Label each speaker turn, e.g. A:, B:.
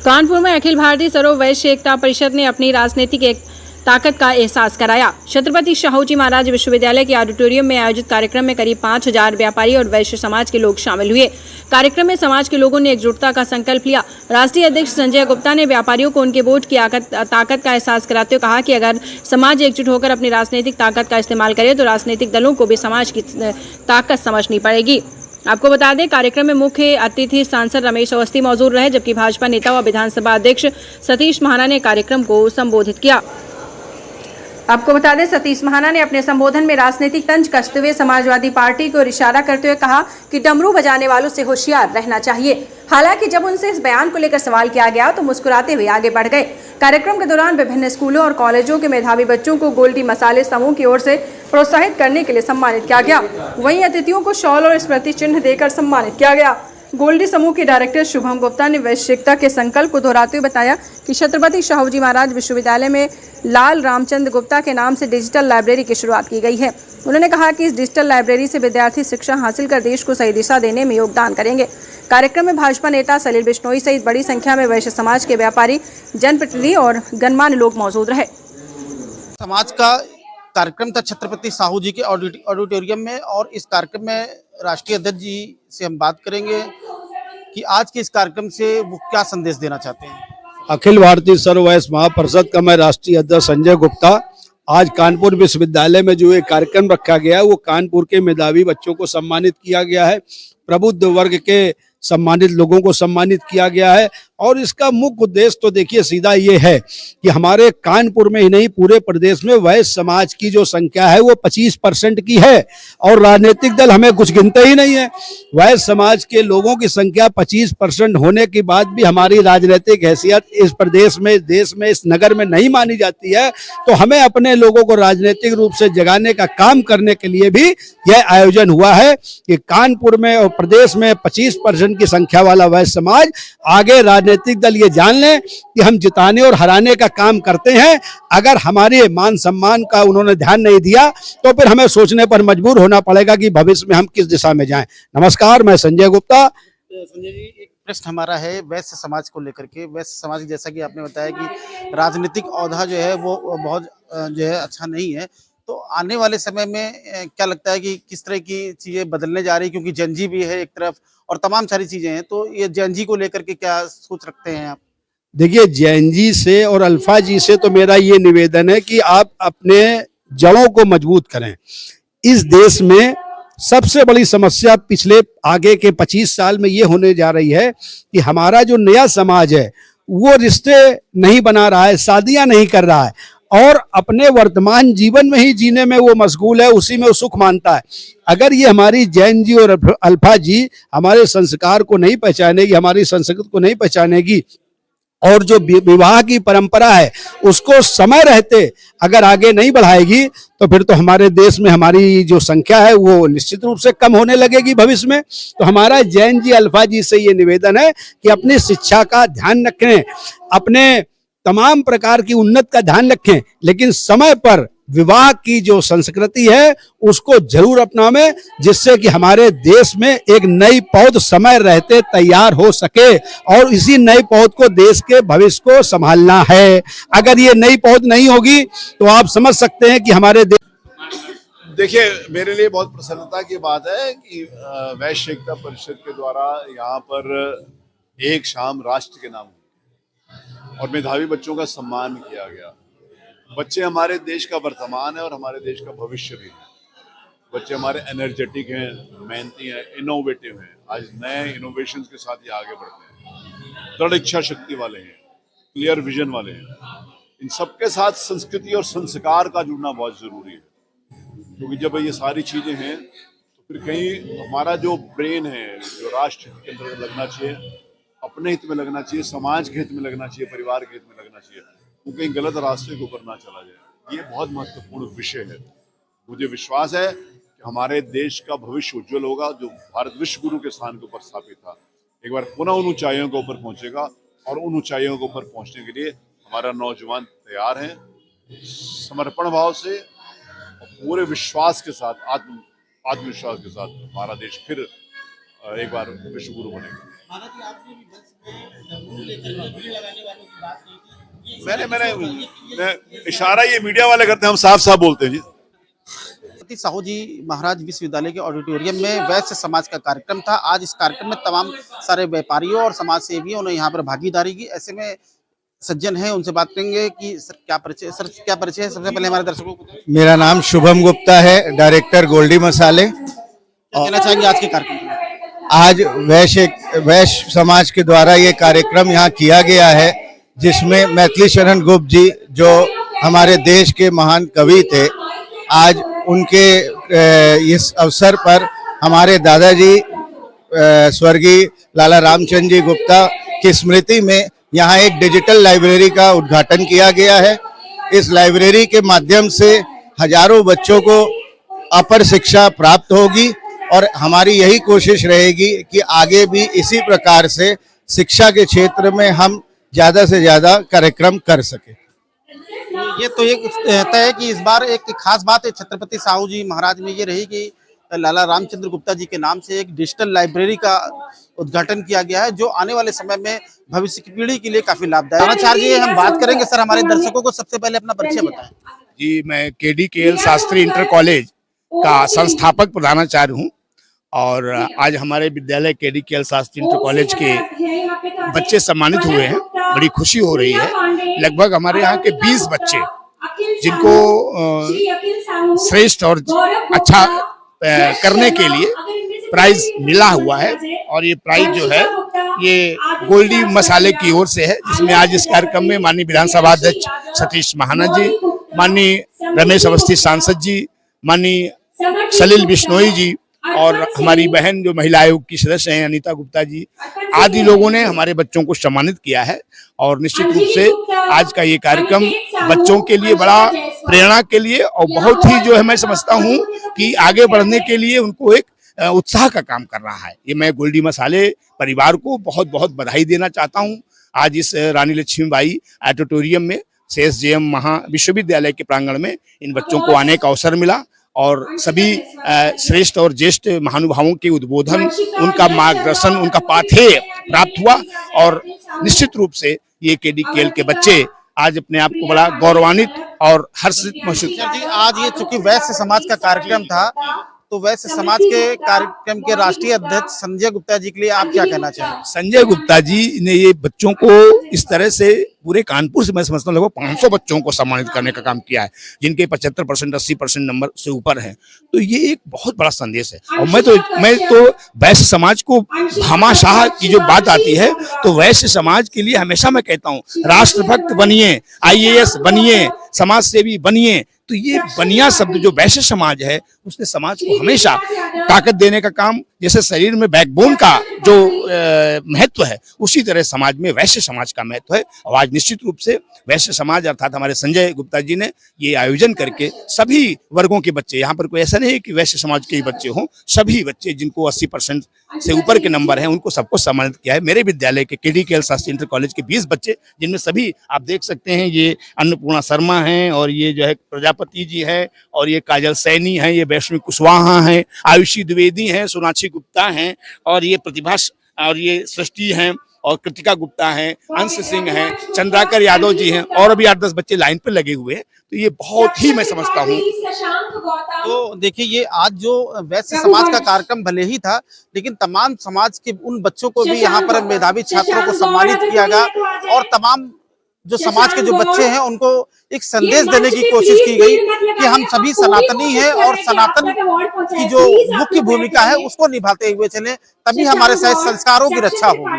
A: कानपुर में अखिल भारतीय सर्व वैश्य एकता परिषद ने अपनी राजनीतिक ताकत का एहसास कराया। छत्रपति शाहूजी महाराज विश्वविद्यालय के ऑडिटोरियम में आयोजित कार्यक्रम में करीब 5000 व्यापारी और वैश्य समाज के लोग शामिल हुए। कार्यक्रम में समाज के लोगों ने एकजुटता का संकल्प लिया। राष्ट्रीय अध्यक्ष संजय गुप्ता ने व्यापारियों को उनके वोट की ताकत का एहसास कराते हुए कहा कि अगर समाज एकजुट होकर अपनी राजनीतिक ताकत का इस्तेमाल करे तो राजनीतिक दलों को भी समाज की ताकत समझनी पड़ेगी। आपको बता दें, कार्यक्रम में मुख्य अतिथि सांसद रमेश अवस्थी मौजूद रहे, जबकि भाजपा नेता व विधानसभा अध्यक्ष सतीश महाना ने कार्यक्रम को संबोधित किया। आपको बता दें, सतीश महाना ने अपने संबोधन में राजनीतिक तंज कसते हुए समाजवादी पार्टी को इशारा करते हुए कहा कि डमरू बजाने वालों से होशियार रहना चाहिए। हालांकि जब उनसे इस बयान को लेकर सवाल किया गया तो मुस्कुराते हुए आगे बढ़ गए। कार्यक्रम के दौरान विभिन्न स्कूलों और कॉलेजों के मेधावी बच्चों को गोल्डी मसाले समूह की ओर से प्रोत्साहित करने के लिए सम्मानित किया गया। वहीं अतिथियों को शॉल और स्मृति चिन्ह देकर सम्मानित किया गया। गोल्डी समूह के डायरेक्टर शुभम गुप्ता ने वैश्विकता के संकल्प को दोहराते हुए बताया कि छत्रपति शाहूजी महाराज विश्वविद्यालय में लाल रामचंद्र गुप्ता के नाम से डिजिटल लाइब्रेरी की शुरुआत की गई है। उन्होंने कहा कि इस डिजिटल लाइब्रेरी से विद्यार्थी शिक्षा हासिल कर देश को सही दिशा देने में योगदान करेंगे। कार्यक्रम में भाजपा नेता सलील बिश्नोई सहित बड़ी संख्या में वैश्य समाज के व्यापारी, जनप्रतिनिधि और गणमान्य लोग मौजूद रहे।
B: समाज का कार्यक्रम था छत्रपति साहू जी के ऑडिटोरियम में, और इस कार्यक्रम में राष्ट्रीय अध्यक्ष जी से हम बात करेंगे कि आज के इस कार्यक्रम से वो क्या संदेश देना चाहते हैं।
C: अखिल भारतीय सर्व वैश्य महापरिषद का मैं राष्ट्रीय अध्यक्ष संजय गुप्ता। आज कानपुर विश्वविद्यालय में जो एक कार्यक्रम रखा गया है वो कानपुर के मेधावी बच्चों को सम्मानित किया गया है, प्रबुद्ध वर्ग के सम्मानित लोगों को सम्मानित किया गया है। और इसका मुख्य उद्देश्य तो देखिए सीधा ये है कि हमारे कानपुर में ही नहीं पूरे प्रदेश में वैश्य समाज की जो संख्या है वो 25% की है, और राजनीतिक दल हमें कुछ गिनते ही नहीं है। वैश्य समाज के लोगों की संख्या 25% होने के बाद भी हमारी राजनीतिक हैसियत इस प्रदेश में, इस देश में, इस नगर में नहीं मानी जाती है। तो हमें अपने लोगों को राजनीतिक रूप से जगाने का काम करने के लिए भी यह आयोजन हुआ है कि कानपुर में और प्रदेश में 25% की संख्या वाला वैश्य समाज आगे राजनीतिक दल ये जान लें कि हम जिताने और हराने का काम करते हैं। अगर हमारे मान सम्मान का उन्होंने ध्यान नहीं दिया तो फिर हमें सोचने पर मजबूर होना पड़ेगा कि भविष्य में हम किस दिशा में जाएं। नमस्कार, मैं संजय गुप्ता।
B: संजय जी, एक प्रश्न हमारा है वैश्य समाज को लेकर के। वैश्य समाज, जैसा कि आपने बताया कि राजनीतिक औहदा जो है वो बहुत जो है अच्छा नहीं है, तो आने वाले समय में क्या लगता है कि किस तरह की चीजें बदलने जा रही है, क्योंकि जनजी भी है एक तरफ और तमाम सारी चीजें हैं, तो ये जनजी को लेकर के क्या सोच रखते हैं आप?
C: देखिए, जैन जी से और अल्फा जी से तो मेरा ये निवेदन है कि आप अपने जड़ों को मजबूत करें। इस देश में सबसे बड़ी समस्या पिछले आगे के 25 साल में ये होने जा रही है कि हमारा जो नया समाज है वो रिश्ते नहीं बना रहा है, शादियां नहीं कर रहा है और अपने वर्तमान जीवन में ही जीने में वो मशगूल है, उसी में वो सुख मानता है। अगर ये हमारी जैन जी और अल्फा जी हमारे संस्कार को नहीं पहचानेगी, हमारी संस्कृति को नहीं पहचानेगी और जो विवाह की परंपरा है उसको समय रहते अगर आगे नहीं बढ़ाएगी तो फिर तो हमारे देश में हमारी जो संख्या है वो निश्चित रूप से कम होने लगेगी भविष्य में। तो हमारा जैन जी, अल्फा जी से ये निवेदन है कि अपनी शिक्षा का ध्यान रखें, अपने तमाम प्रकार की उन्नति का ध्यान रखें, लेकिन समय पर विवाह की जो संस्कृति है उसको जरूर अपनावें, जिससे कि हमारे देश में एक नई पौध समय रहते तैयार हो सके और इसी नई पौध को देश के भविष्य को संभालना है। अगर ये नई पौध नहीं होगी तो आप समझ सकते हैं कि हमारे
D: देखिए, मेरे लिए बहुत प्रसन्नता की बात है कि वैश्य एकता परिषद के द्वारा यहाँ पर एक शाम राष्ट्र के नाम और मेधावी बच्चों का सम्मान किया गया। बच्चे हमारे देश का वर्तमान है और हमारे देश का भविष्य भी है। बच्चे हमारे एनर्जेटिक हैं, मेहनती हैं, इनोवेटिव हैं। आज नए इनोवेशंस के साथ ये आगे बढ़ते हैं, दृढ़ इच्छा शक्ति वाले हैं, क्लियर विजन वाले हैं। इन सबके साथ संस्कृति और संस्कार का जुड़ना बहुत जरूरी है, क्योंकि जब ये सारी चीजें हैं तो फिर कहीं हमारा जो ब्रेन है, जो राष्ट्र के अंदर लगना चाहिए, अपने हित में लगना चाहिए, समाज के हित में लगना चाहिए, परिवार के हित में लगना चाहिए, वो कहीं गलत रास्ते के ऊपर ना चला जाए। ये बहुत महत्वपूर्ण विषय है। मुझे विश्वास है कि हमारे देश का भविष्य उज्जवल होगा। जो भारत विश्व गुरु के स्थान के ऊपर स्थापित था, एक बार पुनः उन ऊंचाइयों के ऊपर पहुंचेगा और उन ऊंचाइयों के ऊपर पहुंचने के लिए हमारा नौजवान तैयार है। समर्पण भाव से और पूरे विश्वास के साथ, आत्मविश्वास के साथ हमारा देश फिर एक बार विश्व गुरु बनेंगे। मैंने इशारा ये मीडिया वाले करते हैं, हम साफ साफ बोलते हैं जी।
B: छत्रपति साहू जी महाराज विश्वविद्यालय के ऑडिटोरियम में वैश्य समाज का कार्यक्रम था। आज इस कार्यक्रम में तमाम सारे व्यापारियों और समाज सेवियों ने यहाँ पर भागीदारी की। ऐसे में सज्जन हैं, उनसे बात करेंगे कि सर क्या परिचय है। सबसे पहले हमारे दर्शकों को
E: मेरा नाम शुभम गुप्ता है, डायरेक्टर गोल्डी मसाले।
B: क्या कहना चाहेंगे आज के कार्यक्रम में?
E: आज वैश्य समाज के द्वारा ये कार्यक्रम यहाँ किया गया है, जिसमें मैथिली शरण गुप्त जी जो हमारे देश के महान कवि थे, आज उनके इस अवसर पर हमारे दादाजी स्वर्गीय लाला रामचंद्र जी गुप्ता की स्मृति में यहाँ एक डिजिटल लाइब्रेरी का उद्घाटन किया गया है। इस लाइब्रेरी के माध्यम से हजारों बच्चों को अपर शिक्षा प्राप्त होगी और हमारी यही कोशिश रहेगी कि आगे भी इसी प्रकार से शिक्षा के क्षेत्र में हम ज्यादा से ज्यादा कार्यक्रम कर सके।
B: ये तो एक तय है कि इस बार एक खास बात है छत्रपति साहू जी महाराज में ये रही कि लाला रामचंद्र गुप्ता जी के नाम से एक डिजिटल लाइब्रेरी का उद्घाटन किया गया है, जो आने वाले समय में भविष्य की पीढ़ी के लिए काफी लाभदायक है। आचार्य जी, हम बात करेंगे सर, हमारे दर्शकों को सबसे पहले अपना परिचय बताएं।
F: जी, मैं KDKL शास्त्री इंटर कॉलेज का संस्थापक प्रधानाचार्य हूँ और आज हमारे विद्यालय KDKL शास्त्री इंटर कॉलेज के बच्चे सम्मानित हुए हैं। बड़ी खुशी हो रही है। लगभग हमारे यहाँ के 20 बच्चे जिनको श्रेष्ठ और अच्छा करने के लिए प्राइज मिला हुआ है और ये प्राइज जो है ये गोल्डी मसाले की ओर से है, जिसमें आज इस कार्यक्रम में माननीय विधानसभा अध्यक्ष सतीश महाना जी, माननीय रमेश अवस्थी सांसद जी, माननीय सलील बिश्नोई जी और हमारी बहन जो महिला आयोग की सदस्य हैं अनीता गुप्ता जी आदि लोगों ने हमारे बच्चों को सम्मानित किया है। और निश्चित रूप से आज का ये कार्यक्रम बच्चों के लिए बड़ा प्रेरणा के लिए और बहुत ही जो है मैं समझता हूँ कि आगे बढ़ने के लिए उनको एक उत्साह का काम कर रहा है। ये मैं गोल्डी मसाले परिवार को बहुत बहुत बधाई देना चाहता हूँ। आज इस रानी लक्ष्मीबाई ऑडिटोरियम में CSJM महाविश्वविद्यालय के प्रांगण में इन बच्चों को आने का अवसर मिला और सभी श्रेष्ठ और ज्येष्ठ महानुभावों के उद्बोधन, उनका मार्गदर्शन, उनका पाथेय प्राप्त हुआ और निश्चित रूप से ये KDKL के बच्चे आज अपने आप को बड़ा गौरवान्वित और हर्षित महसूस।
B: आज ये चूंकि वैश्य समाज का कार्यक्रम था, तो वैश्य समाज के कार्यक्रम के राष्ट्रीय अध्यक्ष संजय गुप्ता जी के लिए आप क्या कहना चाहेंगे?
F: संजय गुप्ता जी ने ये बच्चों को इस तरह से पूरे कानपुर से मैं समझता हूँ लगभग 500 बच्चों को सम्मानित करने का काम किया है, जिनके 75% 80% नंबर से ऊपर हैं। तो ये एक बहुत बड़ा संदेश है। और मैं तो वैश्य समाज को भामाशाह की जो बात आती है तो वैश्य समाज के लिए हमेशा मैं कहता हूँ राष्ट्रभक्त बनिए, IAS बनिए, समाज सेवी बनिए। तो ये बनिया शब्द जो वैश्य समाज है उसने समाज को हमेशा ताकत देने का काम, जैसे शरीर में बैकबोन का जो महत्व है उसी तरह समाज में वैश्य समाज का महत्व है। और आज निश्चित रूप से वैश्य समाज अर्थात हमारे संजय गुप्ता जी ने ये आयोजन करके सभी वर्गों के बच्चे, यहाँ पर कोई ऐसा नहीं है कि वैश्य समाज के ही बच्चे हों, सभी बच्चे जिनको 80% से ऊपर के नंबर हैं उनको सबको सम्मानित किया है। मेरे विद्यालय के KDKL शास्त्री इंटर कॉलेज के 20 बच्चे, जिनमें सभी आप देख सकते हैं ये अन्नपूर्णा शर्मा हैं और ये जो है प्रजापति जी है और ये काजल सैनी है, ये वैष्णवी कुशवाहा हैं, आयुषी द्विवेदी हैं, सोनाक्षी गुप्ता हैं और ये प्रतिभा और ये सृष्टि हैं और कृतिका गुप्ता हैं, अंश सिंह हैं, चंद्राकर यादव जी हैं और अभी 8-10 बच्चे लाइन पर लगे हुए हैं। तो ये बहुत ही मैं समझता हूँ।
B: तो देखिए, ये आज जो वैश्य समाज का कार्यक्रम भले ही था, लेकिन तमाम समाज के उन बच्चों को भी यहाँ पर मेधावी छात्रों को सम्मानित किया गया और तमाम जो समाज के जो बच्चे हैं उनको एक संदेश देने की कोशिश की गई कि हम सभी सनातनी हैं और सनातन की जो मुख्य भूमिका है उसको निभाते हुए चलें, तभी हमारे शायद संस्कारों की रक्षा होगी।